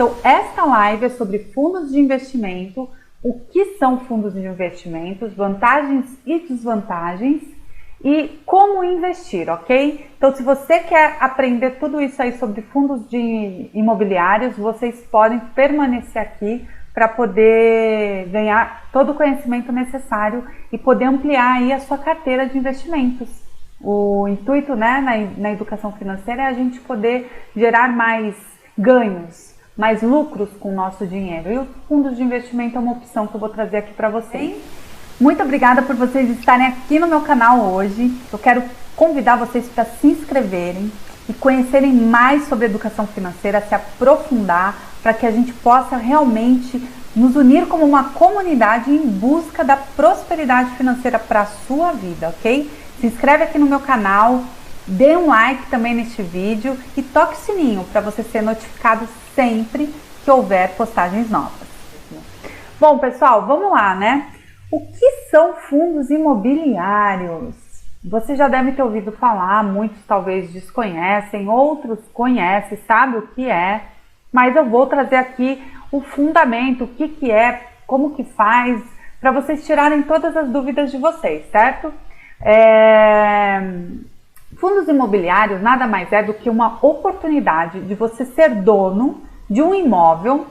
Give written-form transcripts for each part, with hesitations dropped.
Então, esta live é sobre fundos de investimento, o que são fundos de investimentos, vantagens e desvantagens e como investir, ok? Então, se você quer aprender tudo isso aí sobre fundos de imobiliários, vocês podem permanecer aqui para poder ganhar todo o conhecimento necessário e poder ampliar aí a sua carteira de investimentos. O intuito, né, na educação financeira é a gente poder gerar mais ganhos, mais lucros com o nosso dinheiro. E os fundos de investimento é uma opção que eu vou trazer aqui para vocês. Muito obrigada por vocês estarem aqui no meu canal hoje. Eu quero convidar vocês para se inscreverem e conhecerem mais sobre educação financeira, se aprofundar, para que a gente possa realmente nos unir como uma comunidade em busca da prosperidade financeira para a sua vida, ok? Se inscreve aqui no meu canal, dê um like também neste vídeo e toque o sininho para você ser notificado sempre que houver postagens novas. Bom, pessoal, vamos lá, né? O que são fundos imobiliários? Você já deve ter ouvido falar, muitos talvez desconhecem, outros conhecem, sabem o que é, mas eu vou trazer aqui o fundamento, o que é, como que faz, para vocês tirarem todas as dúvidas de vocês, certo? Fundos imobiliários nada mais é do que uma oportunidade de você ser dono de um imóvel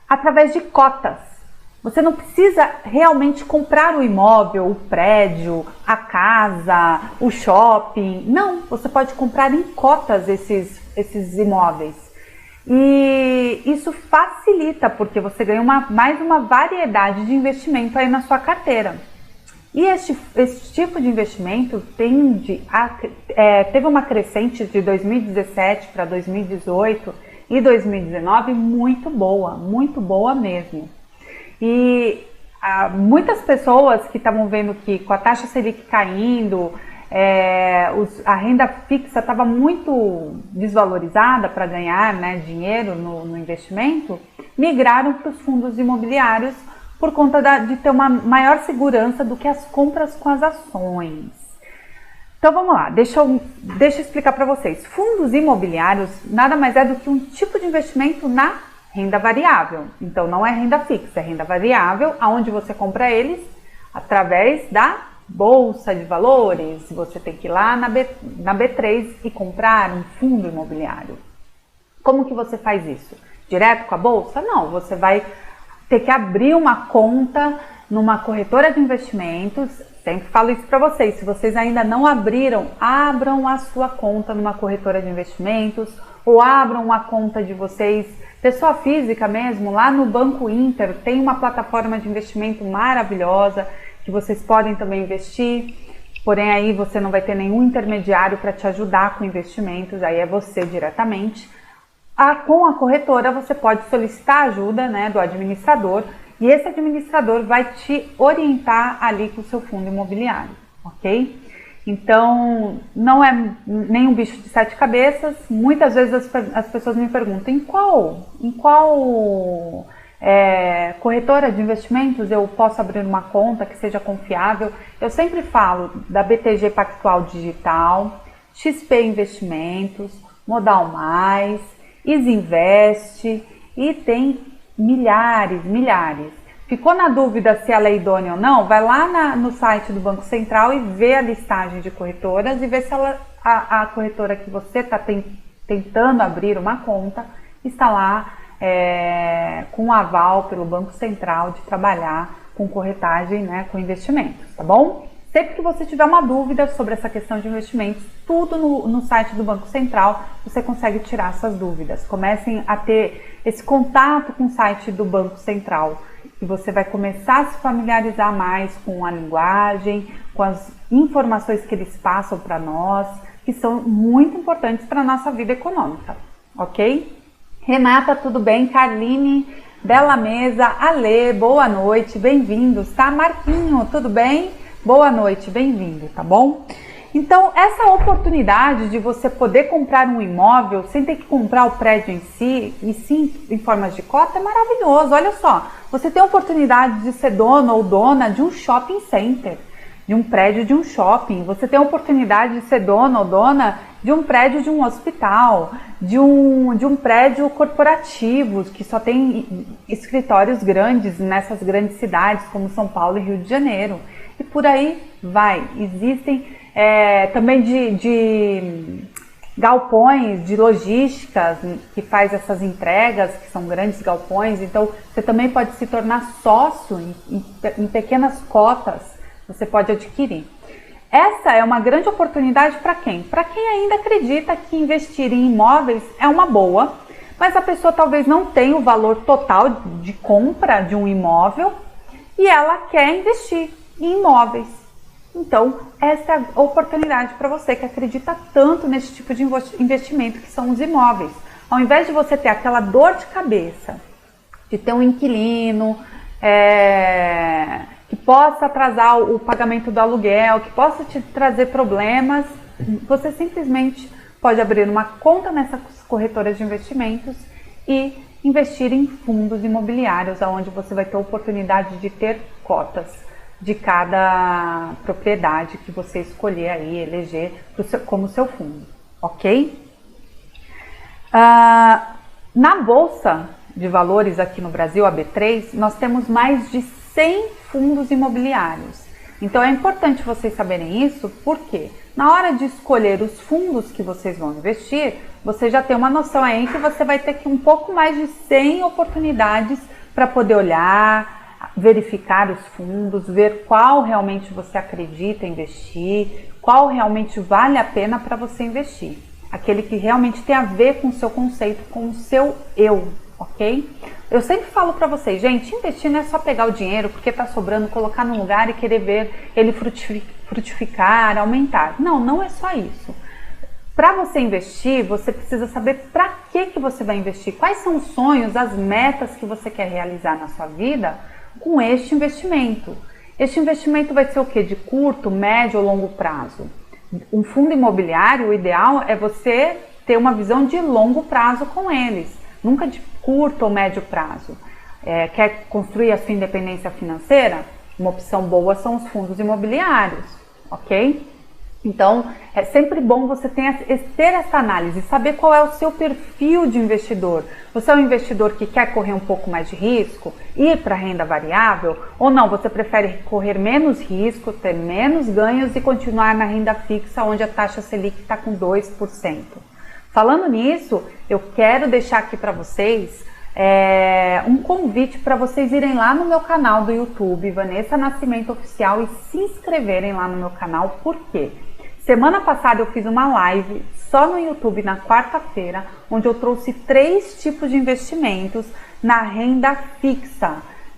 através de cotas. Você não precisa realmente comprar o imóvel, o prédio, a casa, o shopping. Não, você pode comprar em cotas esses imóveis. E isso facilita, porque você ganha mais uma variedade de investimento aí na sua carteira. E esse tipo de investimento teve uma crescente de 2017 para 2018 e 2019 muito boa mesmo. E muitas pessoas que estavam vendo que com a taxa Selic caindo, a renda fixa estava muito desvalorizada para ganhar, né, dinheiro no investimento, migraram para os fundos imobiliários por conta de ter uma maior segurança do que as compras com as ações. Então vamos lá, deixa eu explicar para vocês. Fundos imobiliários nada mais é do que um tipo de investimento na renda variável. Então não é renda fixa, é renda variável, onde você compra eles através da Bolsa de Valores. Você tem que ir lá na B3 e comprar um fundo imobiliário. Como que você faz isso? Direto com a Bolsa? Não, você vai ter que abrir uma conta numa corretora de investimentos. Sempre falo isso para vocês, se vocês ainda não abriram, abram a sua conta numa corretora de investimentos ou abram uma conta de vocês, pessoa física mesmo, lá no Banco Inter, tem uma plataforma de investimento maravilhosa que vocês podem também investir, porém aí você não vai ter nenhum intermediário para te ajudar com investimentos, aí é você diretamente. Com a corretora você pode solicitar ajuda, né, do administrador e esse administrador vai te orientar ali com o seu fundo imobiliário, ok? Então não é nenhum bicho de sete cabeças. Muitas vezes as pessoas me perguntam em qual corretora de investimentos eu posso abrir uma conta que seja confiável. Eu sempre falo da BTG Pactual Digital, XP Investimentos, Modal Mais, Isinvest e tem milhares. Ficou na dúvida se ela é idônea ou não? Vai lá no site do Banco Central e vê a listagem de corretoras e vê se a corretora que você está tentando abrir uma conta está lá com aval pelo Banco Central de trabalhar com corretagem, né, com investimentos, tá bom? Sempre que você tiver uma dúvida sobre essa questão de investimentos, tudo no site do Banco Central você consegue tirar suas dúvidas. Comecem a ter esse contato com o site do Banco Central e você vai começar a se familiarizar mais com a linguagem, com as informações que eles passam para nós, que são muito importantes para a nossa vida econômica, ok? Renata, tudo bem? Carline, Bela Mesa, Ale, boa noite, bem-vindos, tá? Marquinho, tudo bem? Boa noite, bem-vindo, tá bom? Então, essa oportunidade de você poder comprar um imóvel sem ter que comprar o prédio em si, e sim em formas de cota, é maravilhoso. Olha só, você tem a oportunidade de ser dono ou dona de um shopping center, de um prédio de um shopping. Você tem a oportunidade de ser dono ou dona de um prédio de um hospital, de um prédio corporativo, que só tem escritórios grandes nessas grandes cidades, como São Paulo e Rio de Janeiro. E por aí vai. Existem também de galpões de logísticas que faz essas entregas, que são grandes galpões. Então, você também pode se tornar sócio em pequenas cotas, você pode adquirir. Essa é uma grande oportunidade para quem? Para quem ainda acredita que investir em imóveis é uma boa, mas a pessoa talvez não tenha o valor total de compra de um imóvel e ela quer investir em imóveis. Então, essa é a oportunidade para você que acredita tanto nesse tipo de investimento que são os imóveis. Ao invés de você ter aquela dor de cabeça de ter um inquilino, que possa atrasar o pagamento do aluguel, que possa te trazer problemas, você simplesmente pode abrir uma conta nessas corretoras de investimentos e investir em fundos imobiliários, onde você vai ter a oportunidade de ter cotas de cada propriedade que você escolher aí, eleger como seu fundo, ok? Na Bolsa de Valores aqui no Brasil, a B3, nós temos mais de 100 fundos imobiliários. Então é importante vocês saberem isso, porque na hora de escolher os fundos que vocês vão investir, você já tem uma noção aí que você vai ter que um pouco mais de 100 oportunidades para poder olhar, verificar os fundos, ver qual realmente você acredita em investir, qual realmente vale a pena para você investir. Aquele que realmente tem a ver com o seu conceito, com o seu eu, ok? Eu sempre falo para vocês, gente, investir não é só pegar o dinheiro porque está sobrando, colocar num lugar e querer ver ele frutificar, aumentar. Não, não é só isso. Para você investir, você precisa saber para que você vai investir, quais são os sonhos, as metas que você quer realizar na sua vida com este investimento. Este investimento vai ser o quê? De curto, médio ou longo prazo? Um fundo imobiliário, o ideal é você ter uma visão de longo prazo com eles, nunca de curto ou médio prazo. Quer construir a sua independência financeira? Uma opção boa são os fundos imobiliários, ok? Então, é sempre bom você ter essa análise, saber qual é o seu perfil de investidor. Você é um investidor que quer correr um pouco mais de risco, ir para a renda variável, ou não, você prefere correr menos risco, ter menos ganhos e continuar na renda fixa, onde a taxa Selic está com 2%. Falando nisso, eu quero deixar aqui para vocês um convite para vocês irem lá no meu canal do YouTube, Vanessa Nascimento Oficial, e se inscreverem lá no meu canal. Por quê? Semana passada eu fiz uma live só no YouTube na quarta-feira, onde eu trouxe 3 tipos de investimentos na renda fixa,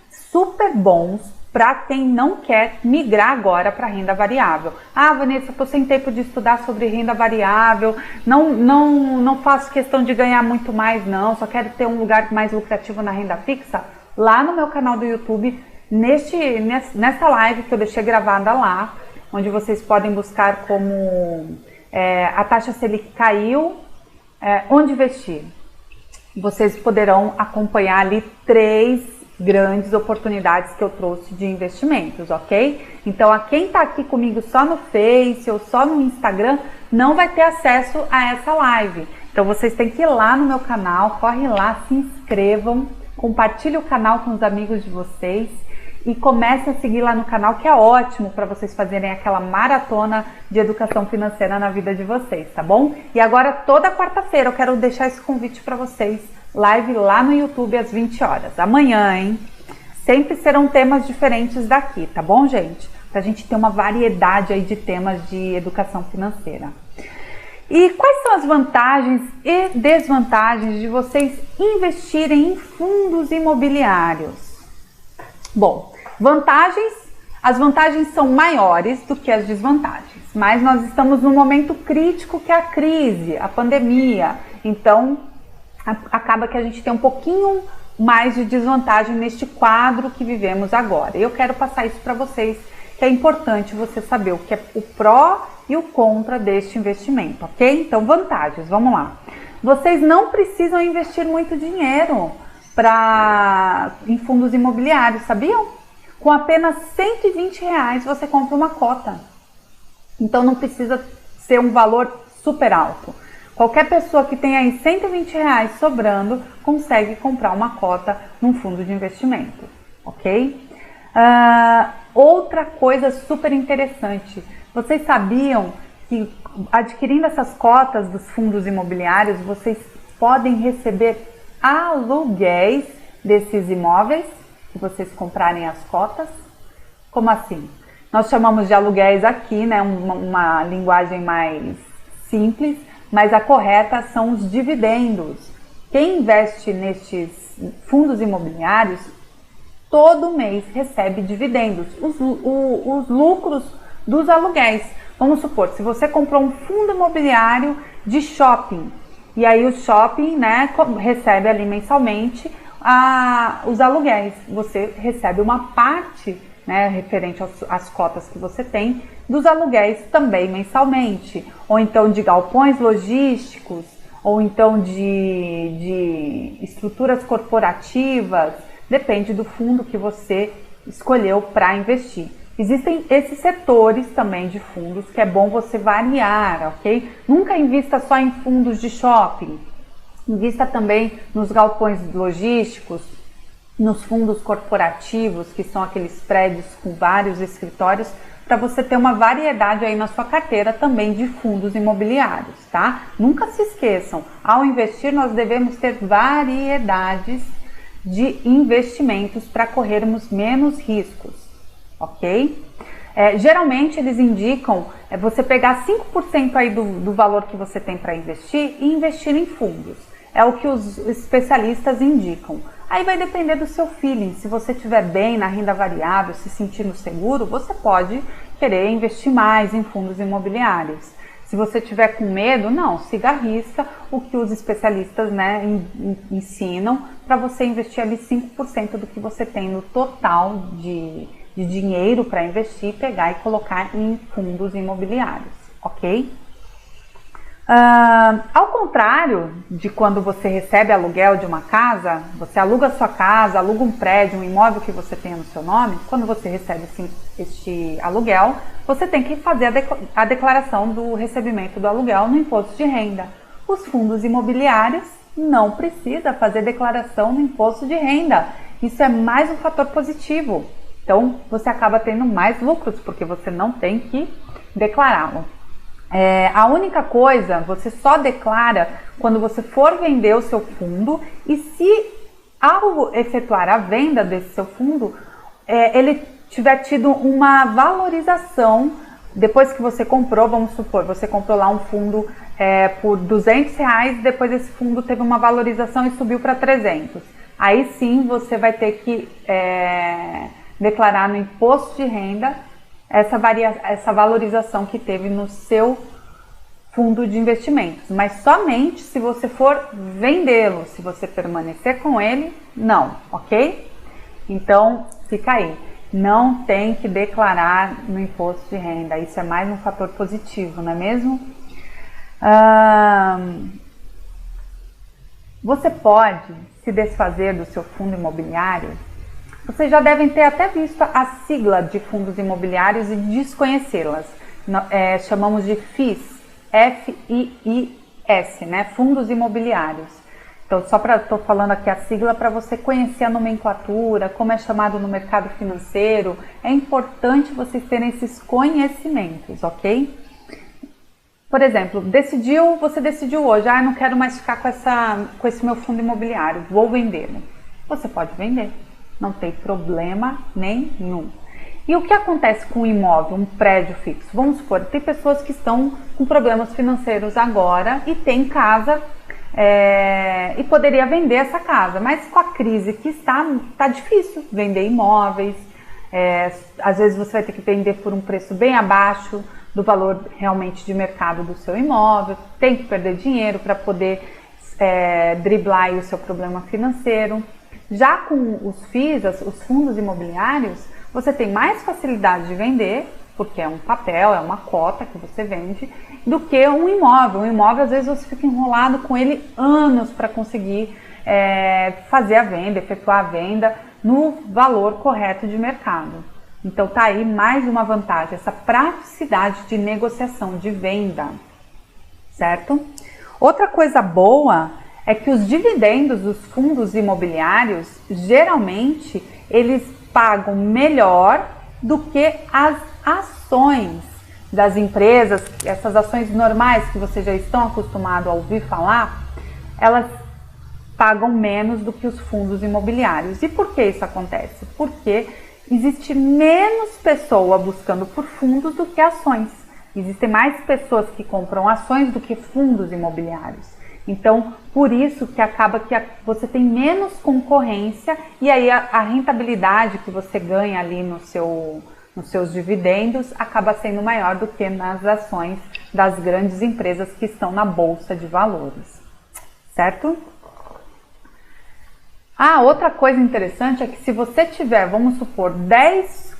super bons para quem não quer migrar agora para renda variável. Ah, Vanessa, estou sem tempo de estudar sobre renda variável, não faço questão de ganhar muito mais não, só quero ter um lugar mais lucrativo na renda fixa. Lá no meu canal do YouTube, nessa live que eu deixei gravada lá, onde vocês podem buscar como a taxa Selic caiu, onde investir. Vocês poderão acompanhar ali 3 grandes oportunidades que eu trouxe de investimentos, ok? Então, a quem está aqui comigo só no Face ou só no Instagram, não vai ter acesso a essa live. Então, vocês têm que ir lá no meu canal, corre lá, se inscrevam, compartilhe o canal com os amigos de vocês e comecem a seguir lá no canal, que é ótimo para vocês fazerem aquela maratona de educação financeira na vida de vocês, tá bom? E agora, toda quarta-feira, eu quero deixar esse convite para vocês, live lá no YouTube às 20 horas. Amanhã, hein? Sempre serão temas diferentes daqui, tá bom, gente? Pra gente ter uma variedade aí de temas de educação financeira. E quais são as vantagens e desvantagens de vocês investirem em fundos imobiliários? Bom, as vantagens são maiores do que as desvantagens, mas nós estamos num momento crítico que é a crise, a pandemia, então acaba que a gente tem um pouquinho mais de desvantagem neste quadro que vivemos agora. Eu quero passar isso para vocês, que é importante você saber o que é o pró e o contra deste investimento, ok? Então, vantagens, vamos lá. Vocês não precisam investir muito dinheiro em fundos imobiliários, sabiam? Com apenas R$120 você compra uma cota. Então, não precisa ser um valor super alto. Qualquer pessoa que tenha aí R$120 sobrando consegue comprar uma cota num fundo de investimento, ok? Outra coisa super interessante, vocês sabiam que adquirindo essas cotas dos fundos imobiliários, vocês podem receber aluguéis desses imóveis que vocês comprarem as cotas? Como assim? Nós chamamos de aluguéis aqui, né, uma linguagem mais simples, mas a correta são os dividendos. Quem investe nestes fundos imobiliários, todo mês recebe dividendos, os lucros dos aluguéis. Vamos supor, se você comprou um fundo imobiliário de shopping, e aí o shopping, né, recebe ali mensalmente os aluguéis. Você recebe uma parte, né, referente às cotas que você tem, dos aluguéis também mensalmente. Ou então de galpões logísticos, ou então de estruturas corporativas, depende do fundo que você escolheu para investir. Existem esses setores também de fundos que é bom você variar, ok? Nunca invista só em fundos de shopping. Invista também nos galpões logísticos, nos fundos corporativos, que são aqueles prédios com vários escritórios, para você ter uma variedade aí na sua carteira também de fundos imobiliários, tá? Nunca se esqueçam, ao investir nós devemos ter variedades de investimentos para corrermos menos riscos, ok? Geralmente eles indicam você pegar 5% aí do valor que você tem para investir e investir em fundos. É o que os especialistas indicam. Aí vai depender do seu feeling. Se você estiver bem na renda variável, se sentindo seguro, você pode querer investir mais em fundos imobiliários. Se você estiver com medo, não, siga a risca o que os especialistas, né, ensinam para você investir ali 5% do que você tem no total de dinheiro para investir, pegar e colocar em fundos imobiliários, ok? Ao contrário de quando você recebe aluguel de uma casa, você aluga a sua casa, aluga um prédio, um imóvel que você tenha no seu nome, quando você recebe este aluguel, você tem que fazer a declaração do recebimento do aluguel no imposto de renda. Os fundos imobiliários não precisam fazer declaração no imposto de renda. Isso é mais um fator positivo. Então, você acaba tendo mais lucros, porque você não tem que declará-lo. A única coisa, você só declara quando você for vender o seu fundo e se ao efetuar a venda desse seu fundo, ele tiver tido uma valorização depois que você comprou. Vamos supor, você comprou lá um fundo por R$200, depois esse fundo teve uma valorização e subiu para 300. Aí sim você vai ter que declarar no imposto de renda essa valorização que teve no seu fundo de investimentos, mas somente se você for vendê-lo. Se você permanecer com ele, não, ok? Então, fica aí. Não tem que declarar no imposto de renda. Isso é mais um fator positivo, não é mesmo? Você pode se desfazer do seu fundo imobiliário. Vocês já devem ter até visto a sigla de fundos imobiliários e desconhecê-las. Chamamos de FIIs, F-I-I-S, né? Fundos imobiliários. Então, estou falando aqui a sigla para você conhecer a nomenclatura, como é chamado no mercado financeiro. É importante vocês terem esses conhecimentos, ok? Por exemplo, você decidiu hoje, não quero mais ficar com esse meu fundo imobiliário, vou vendê-lo. Você pode vender. Não tem problema nenhum. E o que acontece com um imóvel, um prédio fixo? Vamos supor, tem pessoas que estão com problemas financeiros agora e tem casa e poderia vender essa casa, mas com a crise que está difícil vender imóveis. Às vezes você vai ter que vender por um preço bem abaixo do valor realmente de mercado do seu imóvel, tem que perder dinheiro para poder driblar aí o seu problema financeiro. Já com os FIIs, os fundos imobiliários, você tem mais facilidade de vender, porque é um papel, é uma cota que você vende, do que um imóvel. Um imóvel, às vezes, você fica enrolado com ele anos para conseguir fazer a venda, efetuar a venda no valor correto de mercado. Então, tá aí mais uma vantagem, essa praticidade de negociação, de venda. certo? Outra coisa boa é que os dividendos dos fundos imobiliários, geralmente, eles pagam melhor do que as ações das empresas, essas ações normais que vocês já estão acostumados a ouvir falar, elas pagam menos do que os fundos imobiliários. E por que isso acontece? Porque existe menos pessoa buscando por fundos do que ações. Existem mais pessoas que compram ações do que fundos imobiliários. Então, por isso que acaba que você tem menos concorrência e aí a rentabilidade que você ganha ali nos seus dividendos acaba sendo maior do que nas ações das grandes empresas que estão na Bolsa de Valores. Certo? Outra coisa interessante é que se você tiver, vamos supor, 10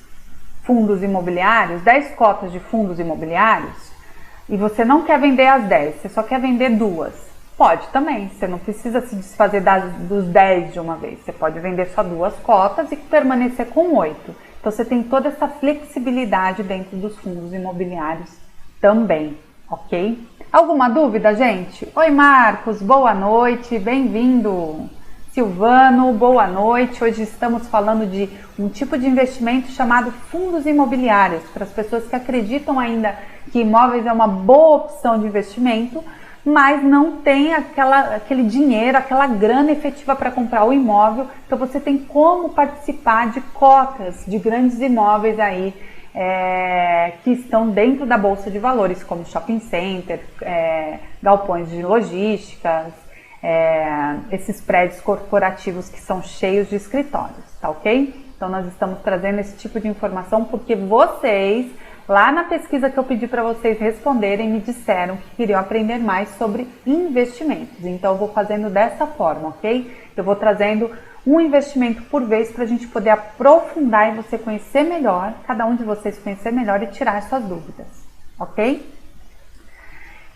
fundos imobiliários, 10 cotas de fundos imobiliários, e você não quer vender as 10, você só quer vender 2, pode também, você não precisa se desfazer dos 10 de uma vez, você pode vender só 2 cotas e permanecer com 8. Então você tem toda essa flexibilidade dentro dos fundos imobiliários também, ok? Alguma dúvida, gente? Oi, Marcos, boa noite, bem-vindo! Silvano, boa noite. Hoje estamos falando de um tipo de investimento chamado fundos imobiliários, para as pessoas que acreditam ainda que imóveis é uma boa opção de investimento, mas não tem aquele dinheiro, aquela grana efetiva para comprar o imóvel. Então você tem como participar de cotas de grandes imóveis aí que estão dentro da Bolsa de Valores, como shopping center, galpões de logísticas, esses prédios corporativos que são cheios de escritórios, tá ok? Então nós estamos trazendo esse tipo de informação porque vocês, lá na pesquisa que eu pedi para vocês responderem, me disseram que queriam aprender mais sobre investimentos. Então eu vou fazendo dessa forma, ok? Eu vou trazendo um investimento por vez para a gente poder aprofundar e você conhecer melhor, cada um de vocês conhecer melhor e tirar suas dúvidas, ok?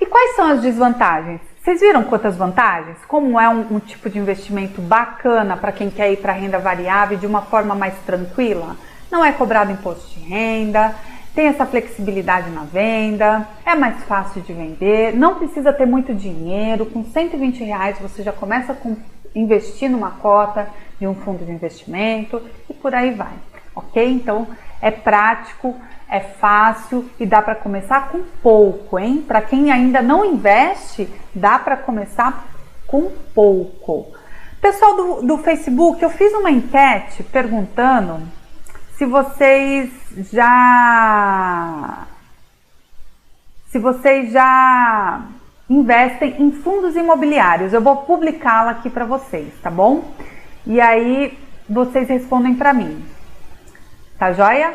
E quais são as desvantagens? Vocês viram quantas vantagens? Como é um tipo de investimento bacana para quem quer ir para a renda variável de uma forma mais tranquila? Não é cobrado imposto de renda, tem essa flexibilidade na venda, é mais fácil de vender, não precisa ter muito dinheiro, com R$120 você já começa a investir numa cota de um fundo de investimento e por aí vai, ok? Então é prático, é fácil e dá para começar com pouco, hein? Para quem ainda não investe, dá para começar com pouco. Pessoal do Facebook, eu fiz uma enquete perguntando se vocês já investem em fundos imobiliários. Eu vou publicá-la aqui para vocês, tá bom? E aí vocês respondem para mim. Tá joia?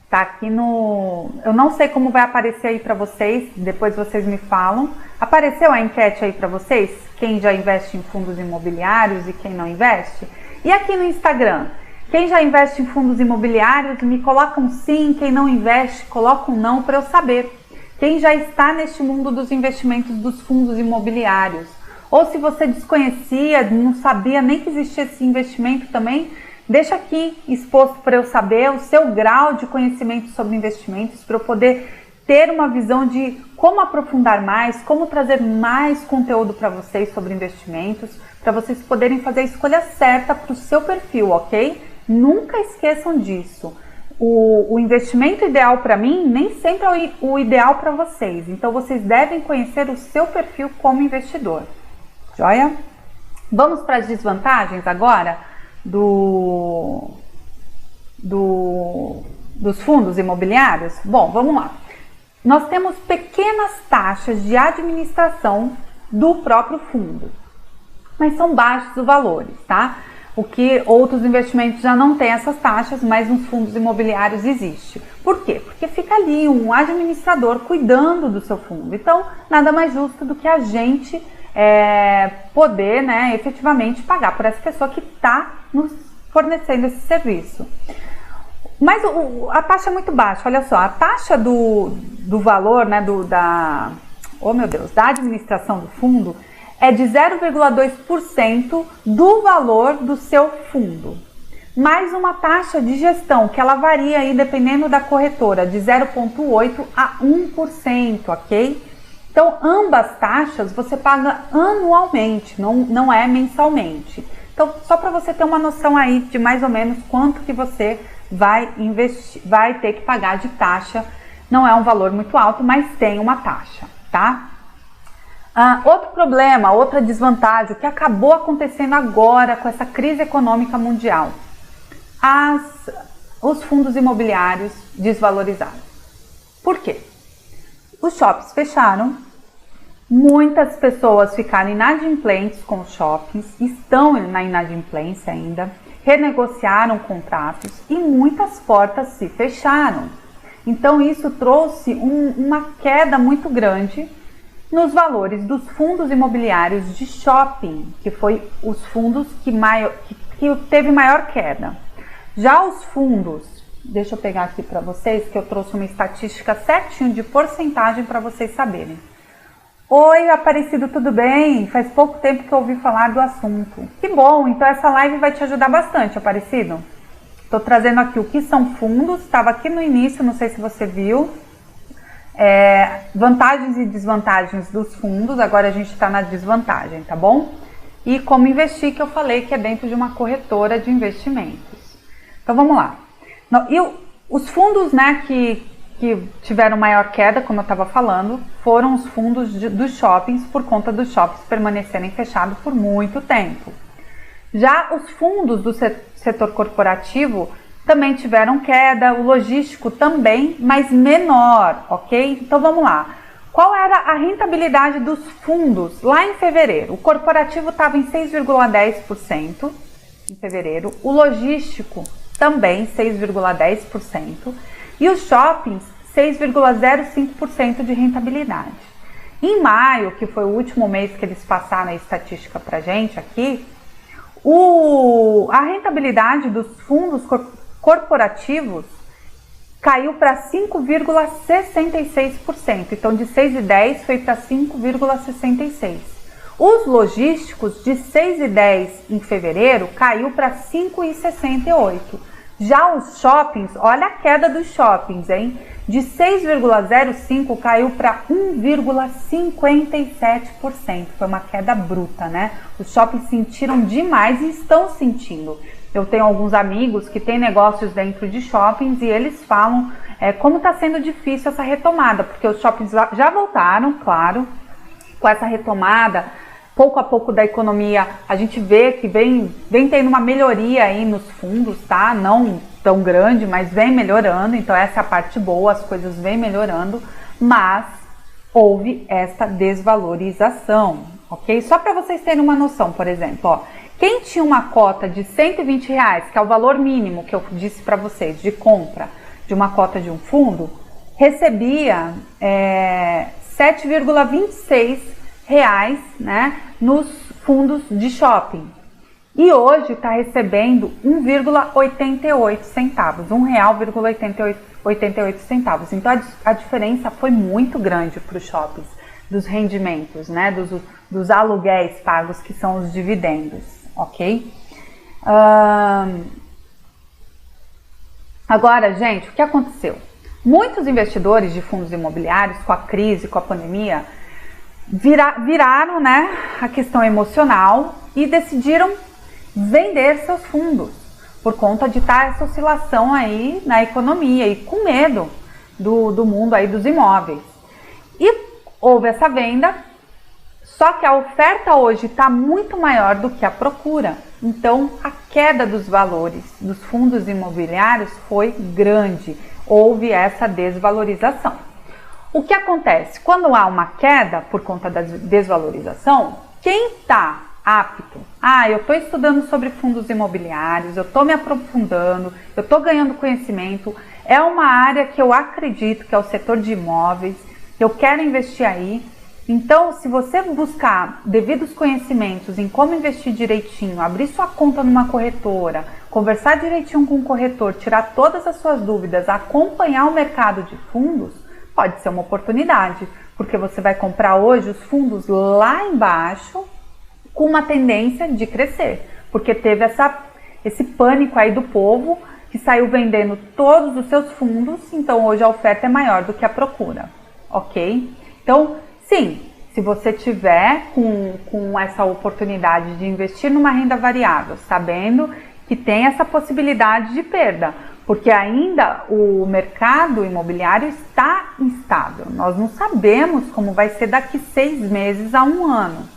Tá aqui no... Eu não sei como vai aparecer aí para vocês, depois vocês me falam. Apareceu a enquete aí para vocês? Quem já investe em fundos imobiliários e quem não investe? E aqui no Instagram? Quem já investe em fundos imobiliários, me coloca um sim. Quem não investe, coloca um não para eu saber. Quem já está neste mundo dos investimentos dos fundos imobiliários. Ou se você desconhecia, não sabia nem que existia esse investimento também, deixa aqui exposto para eu saber o seu grau de conhecimento sobre investimentos, para eu poder ter uma visão de como aprofundar mais, como trazer mais conteúdo para vocês sobre investimentos, para vocês poderem fazer a escolha certa para o seu perfil, ok? Nunca esqueçam disso. O investimento ideal para mim nem sempre é o ideal para vocês. Então vocês devem conhecer o seu perfil como investidor. Joia? Vamos para as desvantagens agora dos fundos imobiliários? Bom, vamos lá. Nós temos pequenas taxas de administração do próprio fundo, mas são baixos os valores, tá? O que outros investimentos já não têm essas taxas, mas nos fundos imobiliários existe. Por quê? Porque fica ali um administrador cuidando do seu fundo. Então, nada mais justo do que a gente poder, né, efetivamente pagar por essa pessoa que está nos fornecendo esse serviço. Mas a taxa é muito baixa, olha só, a taxa do valor, né, da administração do fundo é de 0,2% do valor do seu fundo, mais uma taxa de gestão que ela varia aí dependendo da corretora, de 0,8% a 1%, ok? Então, ambas taxas você paga anualmente, não é mensalmente. Então, só para você ter uma noção aí de mais ou menos quanto que você vai investir, vai ter que pagar de taxa. Não é um valor muito alto, mas tem uma taxa, tá? Outro problema, outra desvantagem, o que acabou acontecendo agora com essa crise econômica mundial. Os fundos imobiliários desvalorizaram. Por quê? Os shoppings fecharam, muitas pessoas ficaram inadimplentes com os shoppings, estão na inadimplência ainda, renegociaram contratos e muitas portas se fecharam. Então isso trouxe uma queda muito grande nos valores dos fundos imobiliários de shopping, que foi os fundos que teve maior queda. Já os fundos, deixa eu pegar aqui para vocês, que eu trouxe uma estatística certinho de porcentagem para vocês saberem. Oi, Aparecido, tudo bem? Faz pouco tempo que eu ouvi falar do assunto. Que bom, então essa live vai te ajudar bastante, Aparecido. Estou trazendo aqui o que são fundos, estava aqui no início, não sei se você viu. Vantagens e desvantagens dos fundos, agora a gente está na desvantagem, tá bom? E como investir, que eu falei que é dentro de uma corretora de investimentos. Então vamos lá. E os fundos, né, que tiveram maior queda, como eu estava falando, foram os fundos dos shoppings, por conta dos shoppings permanecerem fechados por muito tempo. Já os fundos do setor corporativo também tiveram queda, o logístico também, mas menor, ok? Então vamos lá. Qual era a rentabilidade dos fundos lá em fevereiro? O corporativo estava em 6,10% em fevereiro, o logístico também 6,10% e os shoppings 6,05% de rentabilidade. Em maio, que foi o último mês que eles passaram a estatística para a gente aqui, a rentabilidade dos fundos corporativos caiu para 5,66%. Então, de 6,10 foi para 5,66%. Os logísticos, de 6,10 em fevereiro, caiu para 5,68%. Já os shoppings, olha a queda dos shoppings, hein? De 6,05 caiu para 1,57%. Foi uma queda bruta, né? Os shoppings sentiram demais e estão sentindo. Eu tenho alguns amigos que têm negócios dentro de shoppings e eles falam como está sendo difícil essa retomada, porque os shoppings já voltaram, claro, com essa retomada. Pouco a pouco da economia, a gente vê que vem tendo uma melhoria aí nos fundos, tá? Não tão grande, mas vem melhorando. Então essa é a parte boa, as coisas vêm melhorando, mas houve essa desvalorização, ok? Só para vocês terem uma noção, por exemplo, ó, quem tinha uma cota de R$120, que é o valor mínimo que eu disse para vocês, de compra de uma cota de um fundo, recebia 7,26 reais, né, nos fundos de shopping. E hoje está recebendo 1,88 centavos, R$1,88. Então a diferença foi muito grande para os shoppings, dos rendimentos, né, dos aluguéis pagos, que são os dividendos, ok? Agora, gente, o que aconteceu? Muitos investidores de fundos imobiliários, com a crise, com a pandemia, viraram, né, a questão emocional e decidiram vender seus fundos por conta de estar essa oscilação aí na economia e com medo do mundo aí dos imóveis. E houve essa venda, só que a oferta hoje está muito maior do que a procura. Então a queda dos valores dos fundos imobiliários foi grande, houve essa desvalorização. O que acontece? Quando há uma queda por conta da desvalorização, quem está apto? Eu estou estudando sobre fundos imobiliários, eu estou me aprofundando, eu estou ganhando conhecimento, é uma área que eu acredito que é o setor de imóveis, eu quero investir aí. Então, se você buscar devidos conhecimentos em como investir direitinho, abrir sua conta numa corretora, conversar direitinho com o corretor, tirar todas as suas dúvidas, acompanhar o mercado de fundos, pode ser uma oportunidade, porque você vai comprar hoje os fundos lá embaixo com uma tendência de crescer, porque teve esse pânico aí do povo que saiu vendendo todos os seus fundos, então hoje a oferta é maior do que a procura, ok? Então, Sim, se você tiver com essa oportunidade de investir numa renda variável, sabendo que tem essa possibilidade de perda, porque ainda o mercado imobiliário está instável. Nós não sabemos como vai ser daqui 6 meses a 1 ano.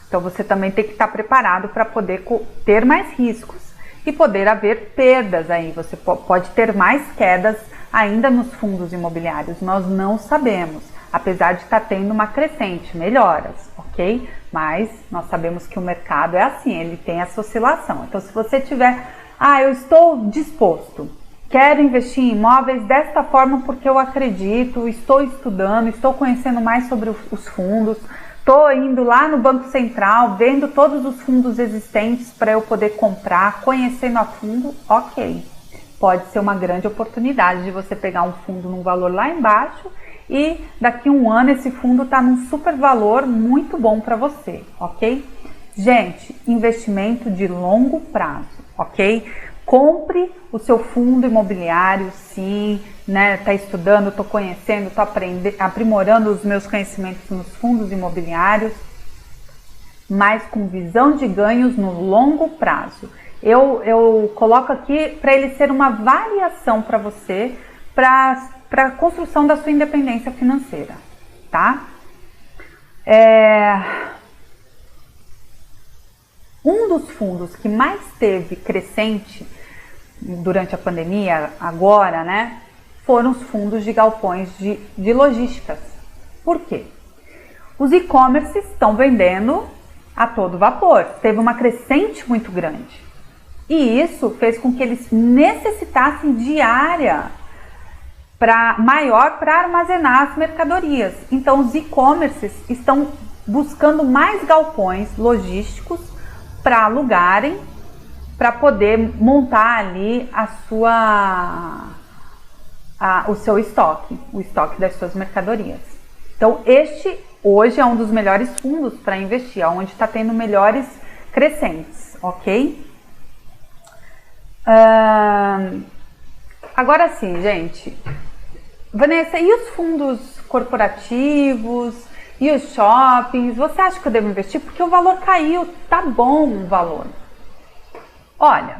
Então você também tem que estar preparado para poder ter mais riscos e poder haver perdas aí. Você pode ter mais quedas ainda nos fundos imobiliários. Nós não sabemos, apesar de estar tendo uma crescente, melhoras, ok? Mas nós sabemos que o mercado é assim, ele tem essa oscilação. Então se você tiver, eu estou disposto, quero investir em imóveis desta forma porque eu acredito, estou estudando, estou conhecendo mais sobre os fundos, estou indo lá no Banco Central, vendo todos os fundos existentes para eu poder comprar, conhecendo a fundo, ok. Pode ser uma grande oportunidade de você pegar um fundo num valor lá embaixo e daqui a 1 ano esse fundo está num super valor muito bom para você, ok? Gente, investimento de longo prazo, ok? Compre o seu fundo imobiliário, sim, né? Tá estudando, tô conhecendo, tô aprimorando os meus conhecimentos nos fundos imobiliários, mas com visão de ganhos no longo prazo. Eu coloco aqui para ele ser uma variação para você, para a construção da sua independência financeira, tá? Um dos fundos que mais teve crescente durante a pandemia, agora, né, foram os fundos de galpões de logísticas. Por quê? Os e-commerce estão vendendo a todo vapor, teve uma crescente muito grande. E isso fez com que eles necessitassem de área maior para armazenar as mercadorias. Então os e-commerces estão buscando mais galpões logísticos para alugarem, para poder montar ali o seu estoque, o estoque das suas mercadorias. Então este hoje é um dos melhores fundos para investir, onde está tendo melhores crescentes, ok? Agora sim, gente. Vanessa, e os fundos corporativos e os shoppings? Você acha que eu devo investir? Porque o valor caiu, tá bom o valor. Olha,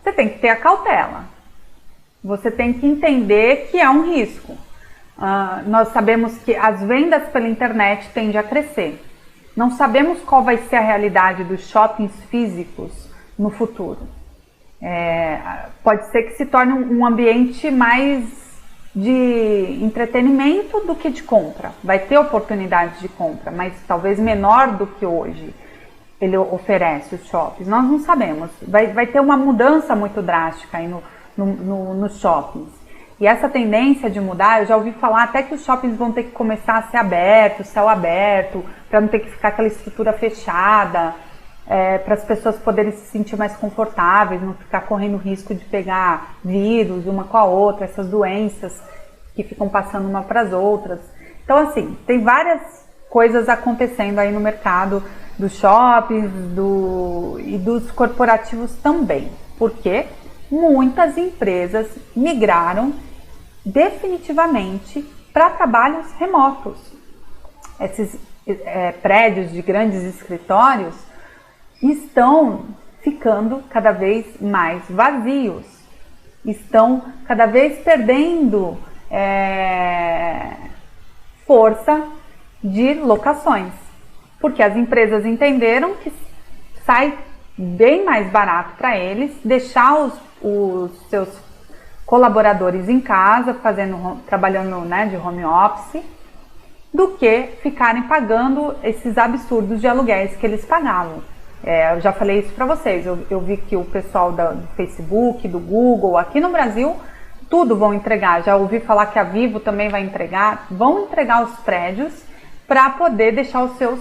você tem que ter a cautela. Você tem que entender que é um risco. Nós sabemos que as vendas pela internet tendem a crescer. Não sabemos qual vai ser a realidade dos shoppings físicos no futuro. Pode ser que se torne um ambiente mais de entretenimento do que de compra. Vai ter oportunidade de compra, mas talvez menor do que hoje ele oferece os shoppings. Nós não sabemos. Vai ter uma mudança muito drástica aí nos shoppings. E essa tendência de mudar, eu já ouvi falar até que os shoppings vão ter que começar a ser abertos, céu aberto, para não ter que ficar aquela estrutura fechada, para as pessoas poderem se sentir mais confortáveis, não ficar correndo risco de pegar vírus uma com a outra, essas doenças que ficam passando uma para as outras. Então, assim, tem várias coisas acontecendo aí no mercado dos shoppings e dos corporativos também, porque muitas empresas migraram definitivamente para trabalhos remotos. Esses prédios de grandes escritórios estão ficando cada vez mais vazios, estão cada vez perdendo força de locações, porque as empresas entenderam que sai bem mais barato para eles deixar os seus colaboradores em casa, trabalhando, né, de home office, do que ficarem pagando esses absurdos de aluguéis que eles pagavam. Eu já falei isso para vocês, eu vi que o pessoal do Facebook, do Google, aqui no Brasil, tudo vão entregar. Já ouvi falar que a Vivo também vai entregar, vão entregar os prédios para poder deixar os seus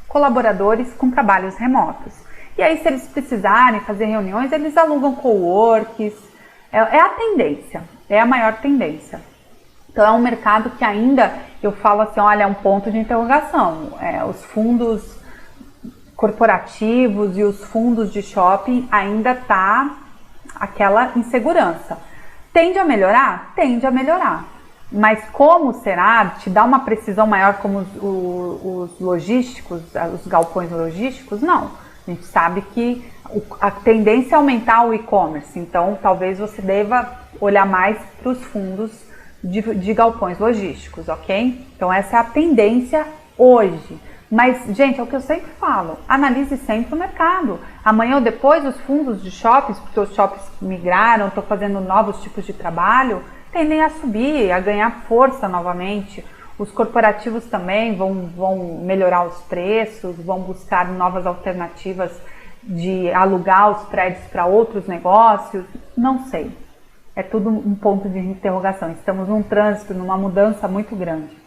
colaboradores com trabalhos remotos. E aí, se eles precisarem fazer reuniões, eles alugam coworks. É a tendência, é a maior tendência. Então, é um mercado que ainda, eu falo assim, olha, é um ponto de interrogação. Os fundos corporativos e os fundos de shopping ainda tá aquela insegurança. Tende a melhorar? Tende a melhorar. Mas como será? Te dá uma precisão maior como os logísticos, os galpões logísticos? Não. A gente sabe que a tendência é aumentar o e-commerce, então talvez você deva olhar mais para os fundos de galpões logísticos, ok? Então essa é a tendência hoje. Mas, gente, é o que eu sempre falo, analise sempre o mercado. Amanhã ou depois os fundos de shoppings, porque os shoppings migraram, estão fazendo novos tipos de trabalho, tendem a subir, a ganhar força novamente. Os corporativos também vão melhorar os preços, vão buscar novas alternativas de alugar os prédios para outros negócios. Não sei. É tudo um ponto de interrogação. Estamos num trânsito, numa mudança muito grande.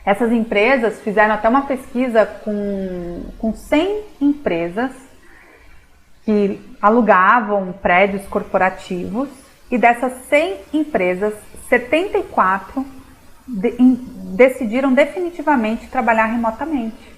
Essas empresas fizeram até uma pesquisa com 100 empresas que alugavam prédios corporativos e dessas 100 empresas, 74 decidiram definitivamente trabalhar remotamente.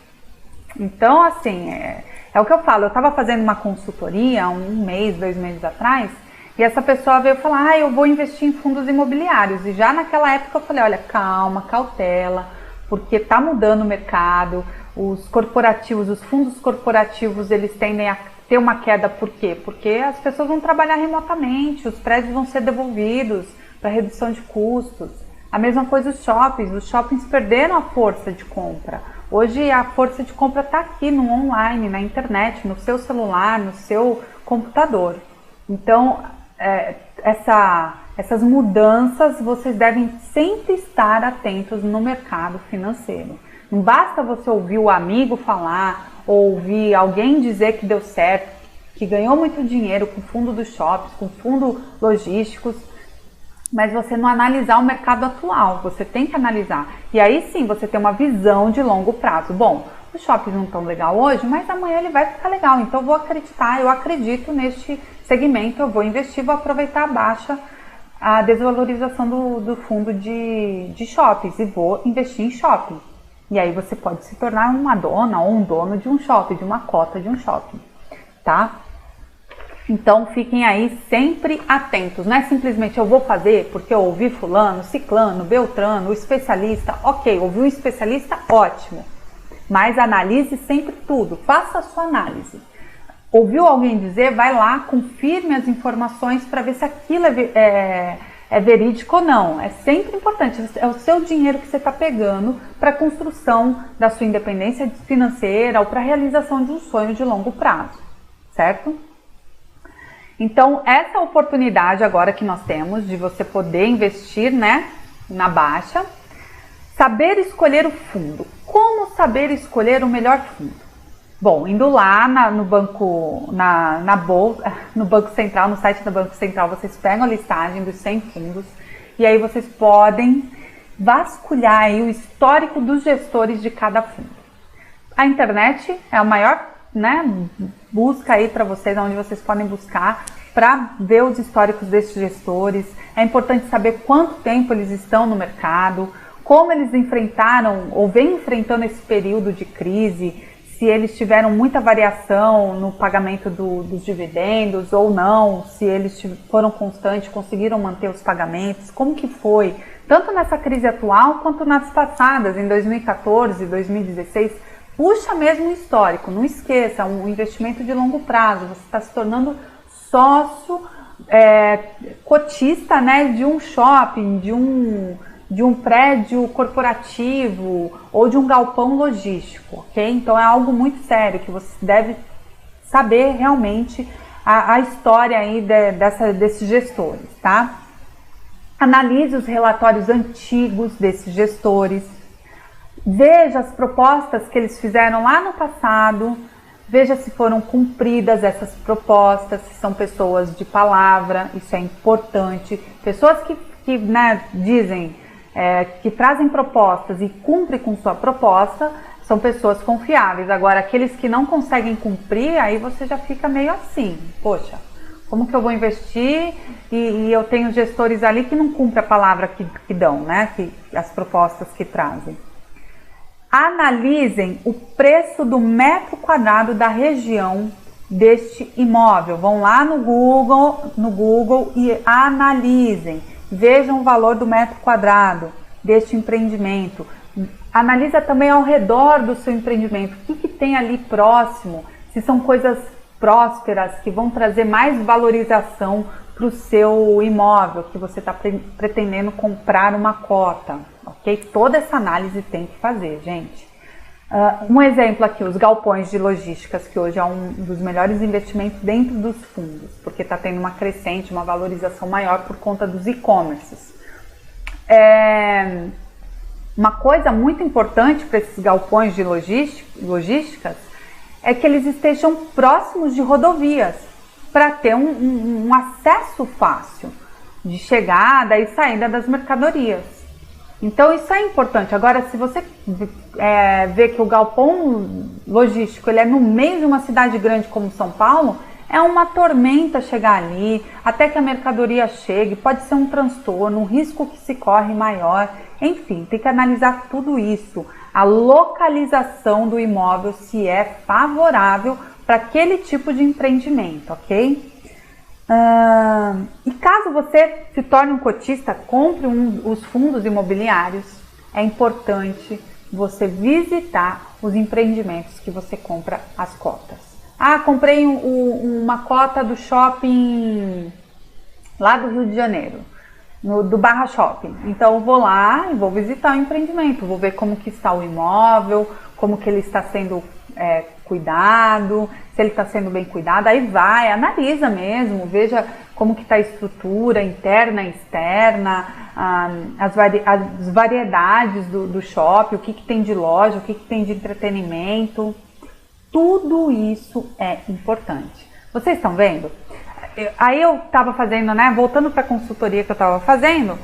Então, assim, é o que eu falo. Eu estava fazendo uma consultoria um mês, 2 meses atrás, e essa pessoa veio falar, eu vou investir em fundos imobiliários. E já naquela época eu falei, olha, calma, cautela, porque está mudando o mercado, os corporativos, os fundos corporativos, eles tendem a ter uma queda. Por quê? Porque as pessoas vão trabalhar remotamente, os prédios vão ser devolvidos para redução de custos. A mesma coisa os shoppings perderam a força de compra. Hoje a força de compra está aqui no online, na internet, no seu celular, no seu computador. Então, essas mudanças vocês devem sempre estar atentos no mercado financeiro. Não basta você ouvir o amigo falar, ou ouvir alguém dizer que deu certo, que ganhou muito dinheiro com o fundo dos shoppings, com fundos logísticos, mas você não analisar o mercado atual. Você tem que analisar. E aí sim você tem uma visão de longo prazo. Bom, os shoppings não estão legal hoje, mas amanhã ele vai ficar legal. Então eu vou acreditar, eu acredito neste segmento, eu vou investir, vou aproveitar a desvalorização do fundo de shoppings e vou investir em shopping. E aí você pode se tornar uma dona ou um dono de um shopping, de uma cota de um shopping, tá? Então fiquem aí sempre atentos. Não é simplesmente eu vou fazer porque eu ouvi fulano, ciclano, beltrano, o especialista. Ok, ouvi um especialista, ótimo. Mas analise sempre tudo, faça a sua análise. Ouviu alguém dizer, vai lá, confirme as informações para ver se aquilo é verídico ou não. É sempre importante, é o seu dinheiro que você está pegando para a construção da sua independência financeira ou para a realização de um sonho de longo prazo, certo? Então, essa oportunidade agora que nós temos de você poder investir, né, na baixa. Saber escolher o fundo. Como saber escolher o melhor fundo? Bom, indo lá no banco, no Banco Central, no site do Banco Central, vocês pegam a listagem dos 100 fundos e aí vocês podem vasculhar aí o histórico dos gestores de cada fundo. A internet é a maior, né, busca aí para vocês, onde vocês podem buscar para ver os históricos desses gestores. É importante saber quanto tempo eles estão no mercado, como eles enfrentaram ou vêm enfrentando esse período de crise, se eles tiveram muita variação no pagamento dos dividendos ou não, se eles foram constantes, conseguiram manter os pagamentos, como que foi, tanto nessa crise atual quanto nas passadas, em 2014, 2016, puxa mesmo o histórico, não esqueça, um investimento de longo prazo, você está se tornando sócio, cotista, né, de um shopping, de um prédio corporativo ou de um galpão logístico, ok? Então é algo muito sério que você deve saber realmente a história aí desses gestores, tá? Analise os relatórios antigos desses gestores, veja as propostas que eles fizeram lá no passado, veja se foram cumpridas essas propostas, se são pessoas de palavra, isso é importante, pessoas que né, dizem... que trazem propostas e cumprem com sua proposta, são pessoas confiáveis. Agora, aqueles que não conseguem cumprir, aí você já fica meio assim, poxa, como que eu vou investir e eu tenho gestores ali que não cumprem a palavra que dão, né? As propostas que trazem. Analisem o preço do metro quadrado da região deste imóvel. Vão lá no Google e analisem. vejam o valor do metro quadrado deste empreendimento. Analisa também ao redor do seu empreendimento, o que tem ali próximo, se são coisas prósperas que vão trazer mais valorização para o seu imóvel, que você está pretendendo comprar uma cota, ok? Toda essa análise tem que fazer, gente. Um exemplo aqui, os galpões de logísticas, que hoje é um dos melhores investimentos dentro dos fundos, porque está tendo uma crescente, uma valorização maior por conta dos e-commerces. Uma coisa muito importante para esses galpões de logísticas é que eles estejam próximos de rodovias, para ter um acesso fácil de chegada e saída das mercadorias. Então isso é importante. Agora, se você vê que o galpão logístico ele é no meio de uma cidade grande como São Paulo, é uma tormenta chegar ali, até que a mercadoria chegue, pode ser um transtorno, um risco que se corre maior. Enfim, tem que analisar tudo isso. A localização do imóvel, se é favorável para aquele tipo de empreendimento, ok? E caso você se torne um cotista, compre os fundos imobiliários, é importante você visitar os empreendimentos que você compra as cotas. Ah, comprei uma cota do shopping lá do Rio de Janeiro, do Barra Shopping. Então eu vou lá e vou visitar o empreendimento, vou ver como que está o imóvel, como que ele está sendo cuidado, se ele está sendo bem cuidado, aí vai, analisa mesmo, veja como que está a estrutura interna e externa, as variedades do shopping, o que tem de loja, o que tem de entretenimento. Tudo isso é importante. Vocês estão vendo? Aí eu estava fazendo, né? Voltando para a consultoria que eu estava fazendo,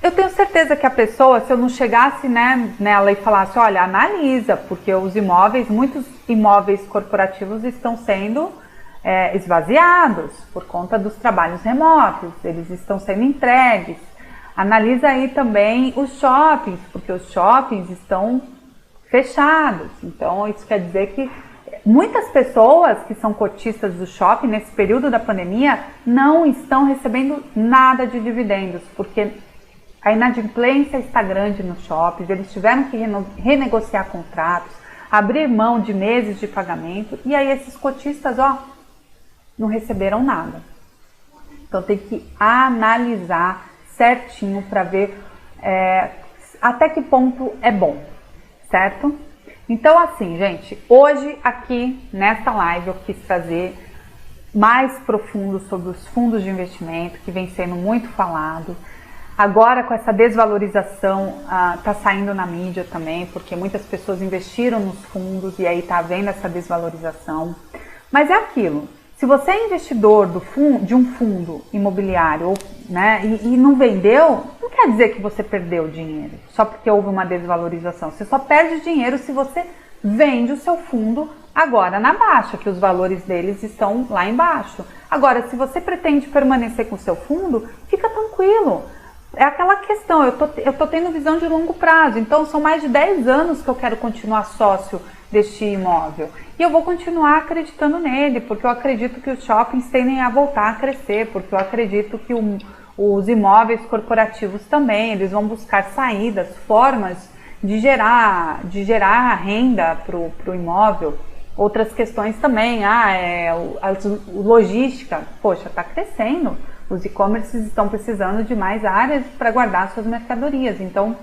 eu tenho certeza que a pessoa, se eu não chegasse, né, nela e falasse, olha, analisa, porque os imóveis, muitos imóveis corporativos estão sendo esvaziados por conta dos trabalhos remotos, eles estão sendo entregues. Analisa aí também os shoppings, porque os shoppings estão fechados. Então isso quer dizer que muitas pessoas que são cotistas do shopping nesse período da pandemia não estão recebendo nada de dividendos, porque a inadimplência está grande nos shoppings, eles tiveram que renegociar contratos, abrir mão de meses de pagamento, e aí esses cotistas, não receberam nada. Então tem que analisar certinho para ver até que ponto é bom, certo? Então assim, gente, hoje aqui nesta live eu quis trazer mais profundo sobre os fundos de investimento, que vem sendo muito falado. Agora com essa desvalorização, tá saindo na mídia também, porque muitas pessoas investiram nos fundos e aí tá havendo essa desvalorização. Mas é aquilo, se você é investidor de um fundo imobiliário, né, e não vendeu, não quer dizer que você perdeu dinheiro, só porque houve uma desvalorização. Você só perde dinheiro se você vende o seu fundo agora na baixa, que os valores deles estão lá embaixo. Agora, se você pretende permanecer com o seu fundo, fica tranquilo. É aquela questão, eu tô tendo visão de longo prazo, então são mais de 10 anos que eu quero continuar sócio deste imóvel. E eu vou continuar acreditando nele, porque eu acredito que os shoppings tendem a voltar a crescer, porque eu acredito que os imóveis corporativos também, eles vão buscar saídas, formas de gerar renda para o imóvel. Outras questões também, a logística, poxa, está crescendo. Os e-commerces estão precisando de mais áreas para guardar suas mercadorias. Então,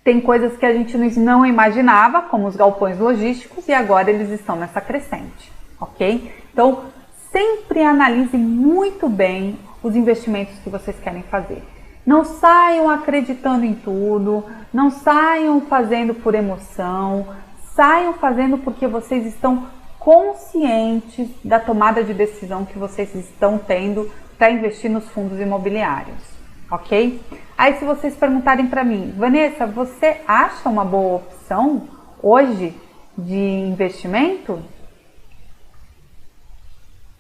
tem coisas que a gente não imaginava, como os galpões logísticos, e agora eles estão nessa crescente, ok? Então, sempre analise muito bem os investimentos que vocês querem fazer. Não saiam acreditando em tudo, não saiam fazendo por emoção, saiam fazendo porque vocês estão conscientes da tomada de decisão que vocês estão tendo para investir nos fundos imobiliários, ok? Aí se vocês perguntarem para mim, Vanessa, você acha uma boa opção hoje de investimento?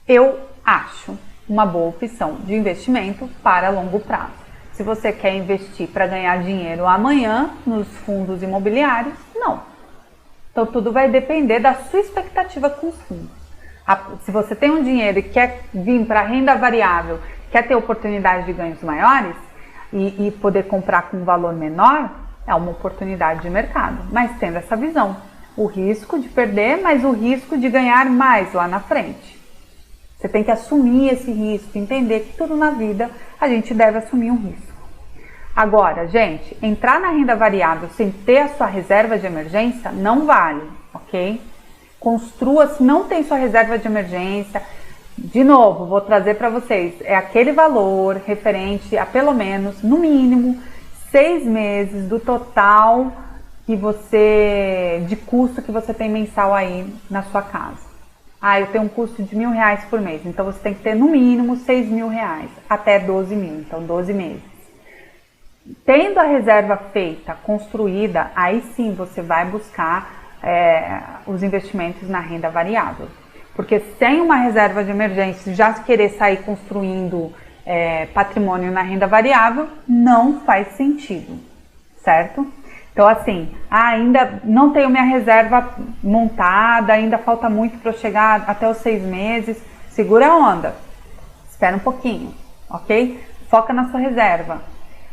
Eu acho uma boa opção de investimento para longo prazo. Se você quer investir para ganhar dinheiro amanhã nos fundos imobiliários, não. Então tudo vai depender da sua expectativa com os fundos. Se você tem um dinheiro e quer vir para renda variável, quer ter oportunidade de ganhos maiores, e poder comprar com um valor menor, é uma oportunidade de mercado, mas tendo essa visão, o risco de perder, mas o risco de ganhar mais lá na frente. Você tem que assumir esse risco, entender que tudo na vida a gente deve assumir um risco. Agora, gente, entrar na renda variável sem ter a sua reserva de emergência não vale, ok? Construa, se não tem sua reserva de emergência, de novo, vou trazer para vocês, é aquele valor referente a pelo menos, no mínimo, 6 meses do total de custo que você tem mensal aí na sua casa. Eu tenho um custo de R$1.000 por mês, então você tem que ter no mínimo R$6.000, até 12 mil, então 12 meses. Tendo a reserva feita, construída, aí sim você vai buscar os investimentos na renda variável. Porque sem uma reserva de emergência, já querer sair construindo patrimônio na renda variável, não faz sentido, certo? Então assim, ainda não tenho minha reserva montada, ainda falta muito para eu chegar até os 6 meses, segura a onda, espera um pouquinho, ok? Foca na sua reserva,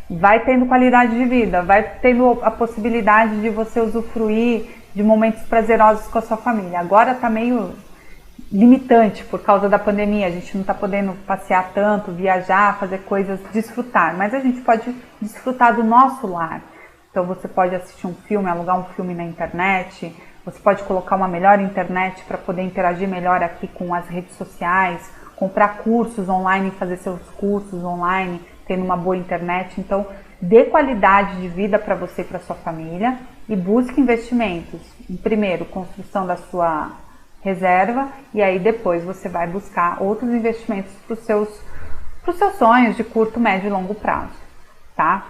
vai tendo qualidade de vida, vai tendo a possibilidade de você usufruir de momentos prazerosos com a sua família. Agora tá meio limitante por causa da pandemia, a gente não está podendo passear tanto, viajar, fazer coisas, desfrutar, mas a gente pode desfrutar do nosso lar. Então você pode assistir um filme, alugar um filme na internet, você pode colocar uma melhor internet para poder interagir melhor aqui com as redes sociais, comprar cursos online, fazer seus cursos online, tendo uma boa internet. Então dê qualidade de vida para você e para sua família e busque investimentos. Primeiro, construção da sua reserva, e aí depois você vai buscar outros investimentos para os seus sonhos de curto, médio e longo prazo, tá?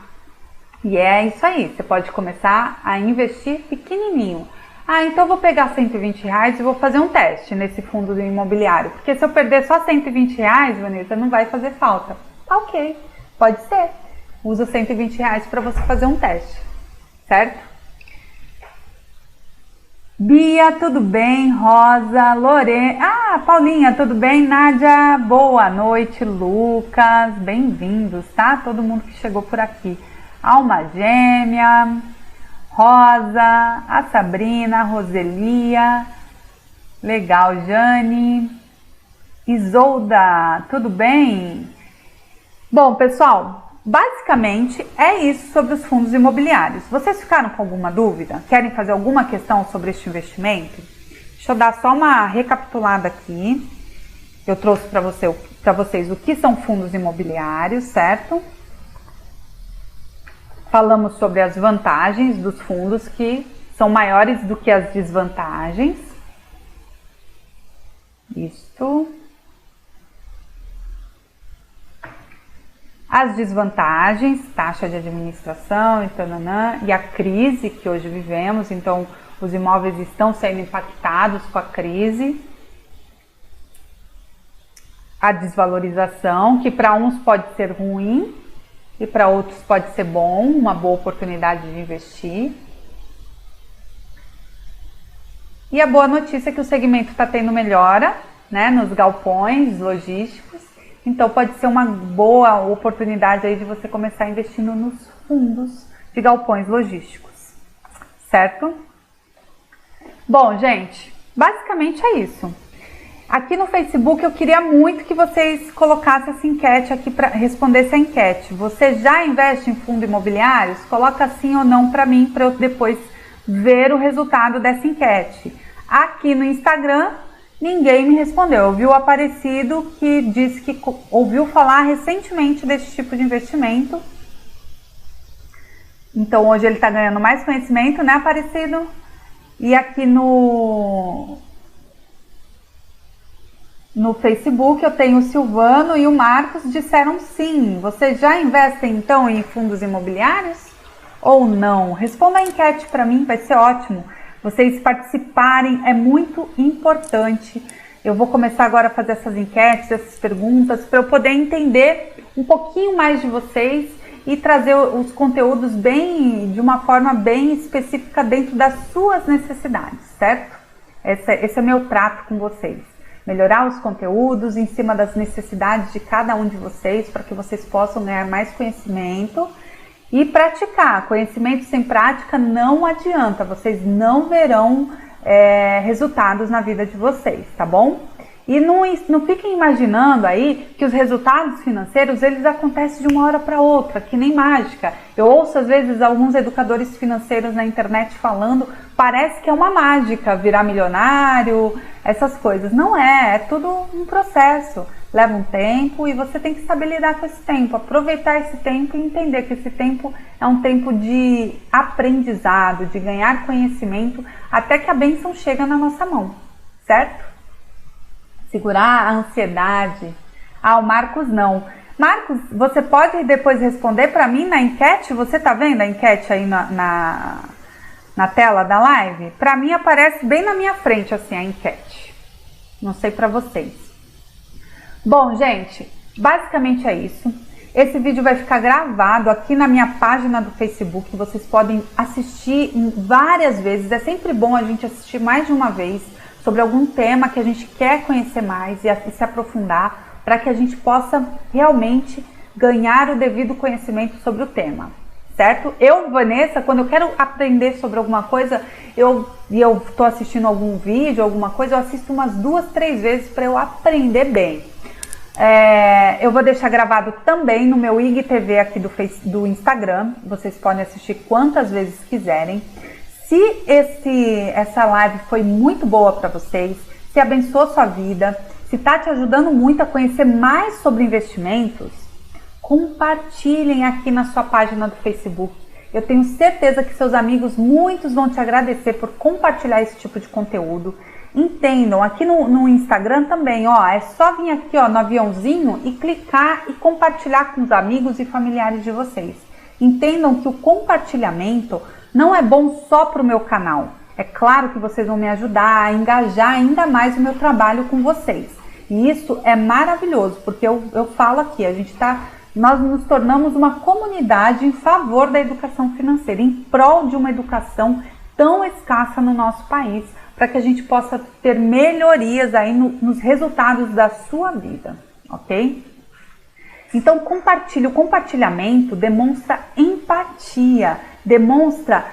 E é isso aí, você pode começar a investir pequenininho. Então eu vou pegar R$120 e vou fazer um teste nesse fundo do imobiliário, porque se eu perder só R$120, Vanessa, não vai fazer falta. Ok, pode ser. Usa R$120 para você fazer um teste, certo? Bia, tudo bem? Rosa, Lorena, Paulinha, tudo bem? Nádia, boa noite. Lucas, bem-vindos, tá? Todo mundo que chegou por aqui. Alma Gêmea, Rosa, a Sabrina, a Roselia, legal, Jane, Isolda, tudo bem? Bom, pessoal, basicamente é isso sobre os fundos imobiliários. Vocês ficaram com alguma dúvida? Querem fazer alguma questão sobre este investimento? Deixa eu dar só uma recapitulada aqui. Eu trouxe para vocês o que são fundos imobiliários, certo? Falamos sobre as vantagens dos fundos que são maiores do que as desvantagens. Isto. As desvantagens, taxa de administração e a crise que hoje vivemos. Então, os imóveis estão sendo impactados com a crise. A desvalorização, que para uns pode ser ruim e para outros pode ser bom, uma boa oportunidade de investir. E a boa notícia é que o segmento está tendo melhora, né, nos galpões logísticos. Então pode ser uma boa oportunidade aí de você começar investindo nos fundos de galpões logísticos, certo? Bom, gente, basicamente é isso. Aqui no Facebook eu queria muito que vocês colocassem essa enquete aqui para responder essa enquete. Você já investe em fundos imobiliários? Coloca sim ou não para mim, para eu depois ver o resultado dessa enquete. Aqui no Instagram, ninguém me respondeu. Eu vi o Aparecido que disse que ouviu falar recentemente desse tipo de investimento. Então hoje ele está ganhando mais conhecimento, né, Aparecido? E aqui no Facebook eu tenho o Silvano e o Marcos disseram sim. Vocês já investem então em fundos imobiliários ou não? Responda a enquete para mim, vai ser ótimo. Vocês participarem é muito importante. Eu vou começar agora a fazer essas enquetes, essas perguntas, para eu poder entender um pouquinho mais de vocês e trazer os conteúdos de uma forma bem específica dentro das suas necessidades, certo? Esse é meu trato com vocês. melhorar os conteúdos em cima das necessidades de cada um de vocês, para que vocês possam ganhar mais conhecimento e praticar. Conhecimento sem prática não adianta, vocês não verão resultados na vida de vocês, tá bom? E não fiquem imaginando aí que os resultados financeiros, eles acontecem de uma hora para outra, que nem mágica. Eu ouço às vezes alguns educadores financeiros na internet falando, parece que é uma mágica virar milionário, essas coisas. Não é tudo um processo. Leva um tempo e você tem que saber lidar com esse tempo, aproveitar esse tempo e entender que esse tempo é um tempo de aprendizado, de ganhar conhecimento, até que a bênção chega na nossa mão, certo? Segurar a ansiedade. Ah, o Marcos não. Marcos, você pode depois responder para mim na enquete? Você tá vendo a enquete aí na tela da live? Para mim aparece bem na minha frente assim a enquete. Não sei para vocês. Bom, gente, basicamente é isso. Esse vídeo vai ficar gravado aqui na minha página do Facebook. Vocês podem assistir várias vezes. É sempre bom a gente assistir mais de uma vez sobre algum tema que a gente quer conhecer mais e se aprofundar, para que a gente possa realmente ganhar o devido conhecimento sobre o tema, certo? Eu, Vanessa, quando eu quero aprender sobre alguma coisa, eu estou assistindo algum vídeo, alguma coisa, eu assisto umas 2, 3 vezes para eu aprender bem. Eu vou deixar gravado também no meu IGTV aqui do Instagram, vocês podem assistir quantas vezes quiserem. Se essa live foi muito boa para vocês, se abençoou sua vida, se está te ajudando muito a conhecer mais sobre investimentos, compartilhem aqui na sua página do Facebook. Eu tenho certeza que seus amigos, muitos vão te agradecer por compartilhar esse tipo de conteúdo. Entendam, aqui no Instagram também, ó, é só vir aqui ó, no aviãozinho e clicar e compartilhar com os amigos e familiares de vocês. Entendam que o compartilhamento não é bom só para o meu canal. É claro que vocês vão me ajudar a engajar ainda mais o meu trabalho com vocês. E isso é maravilhoso, porque eu falo aqui, nós nos tornamos uma comunidade em favor da educação financeira, em prol de uma educação tão escassa no nosso país, para que a gente possa ter melhorias aí nos resultados da sua vida, ok? Então compartilhe. O compartilhamento demonstra empatia, demonstra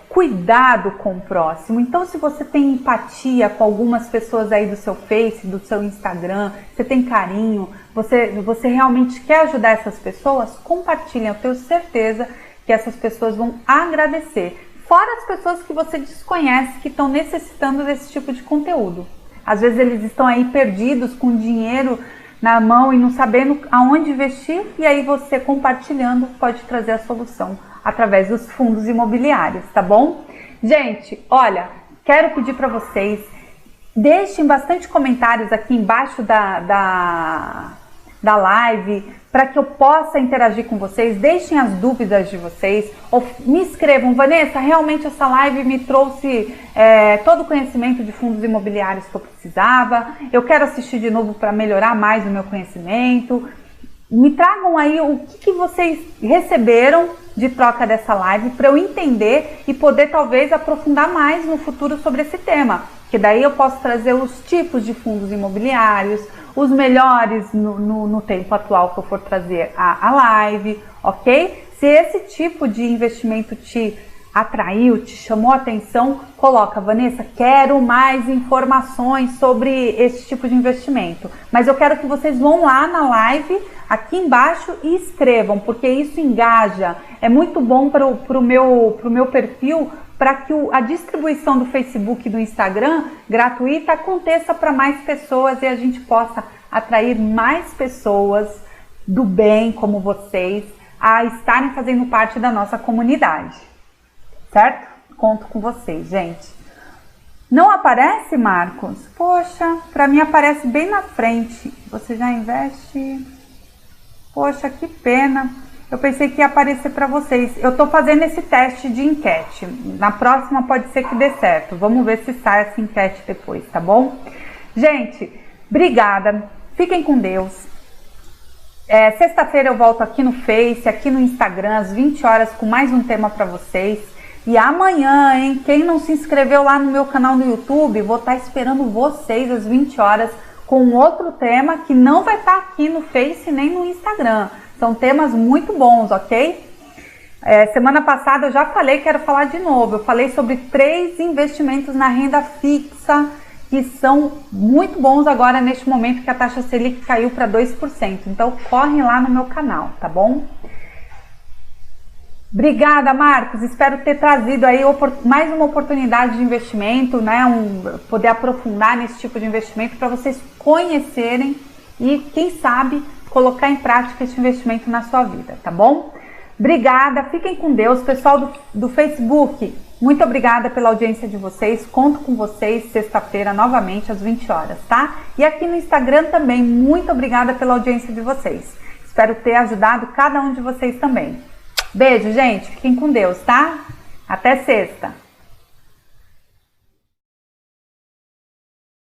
cuidado com o próximo. Então se você tem empatia com algumas pessoas aí do seu Face, do seu Instagram, você tem carinho, você realmente quer ajudar essas pessoas, compartilhem. Eu tenho certeza que essas pessoas vão agradecer. Fora as pessoas que você desconhece, que estão necessitando desse tipo de conteúdo. Às vezes eles estão aí perdidos com dinheiro na mão e não sabendo aonde investir, e aí você compartilhando pode trazer a solução através dos fundos imobiliários, tá bom? Gente, olha, quero pedir para vocês, deixem bastante comentários aqui embaixo da live, para que eu possa interagir com vocês. Deixem as dúvidas de vocês, ou me escrevam: Vanessa, realmente essa live me trouxe todo o conhecimento de fundos imobiliários que eu precisava, eu quero assistir de novo para melhorar mais o meu conhecimento. Me tragam aí o que vocês receberam de troca dessa live, para eu entender e poder talvez aprofundar mais no futuro sobre esse tema, que daí eu posso trazer os tipos de fundos imobiliários, os melhores no tempo atual que eu for trazer a live, ok? Se esse tipo de investimento te atraiu, te chamou a atenção, coloca: Vanessa, quero mais informações sobre esse tipo de investimento. Mas eu quero que vocês vão lá na live, aqui embaixo, e escrevam, porque isso engaja. É muito bom para o meu perfil, para que a distribuição do Facebook e do Instagram gratuita aconteça para mais pessoas e a gente possa atrair mais pessoas do bem como vocês a estarem fazendo parte da nossa comunidade, certo? Conto com vocês, gente. Não aparece, Marcos? Poxa, para mim aparece bem na frente. Você já investe? Poxa, que pena. Eu pensei que ia aparecer para vocês. Eu estou fazendo esse teste de enquete. Na próxima pode ser que dê certo. Vamos ver se sai essa enquete depois, tá bom? Gente, obrigada. Fiquem com Deus. Sexta-feira eu volto aqui no Face, aqui no Instagram, às 20 horas, com mais um tema para vocês. E amanhã, hein? Quem não se inscreveu lá no meu canal no YouTube, vou estar esperando vocês às 20 horas com outro tema que não vai estar aqui no Face nem no Instagram. São temas muito bons, ok? Semana passada eu já falei, quero falar de novo. Eu falei sobre 3 investimentos na renda fixa que são muito bons agora neste momento que a taxa Selic caiu para 2%. Então corre lá no meu canal, tá bom? Obrigada, Marcos. Espero ter trazido aí mais uma oportunidade de investimento, né? Poder aprofundar nesse tipo de investimento para vocês conhecerem e, quem sabe, colocar em prática esse investimento na sua vida, tá bom? Obrigada, fiquem com Deus. Pessoal do Facebook, muito obrigada pela audiência de vocês. Conto com vocês sexta-feira novamente às 20 horas, tá? E aqui no Instagram também, muito obrigada pela audiência de vocês. Espero ter ajudado cada um de vocês também. Beijo, gente. Fiquem com Deus, tá? Até sexta.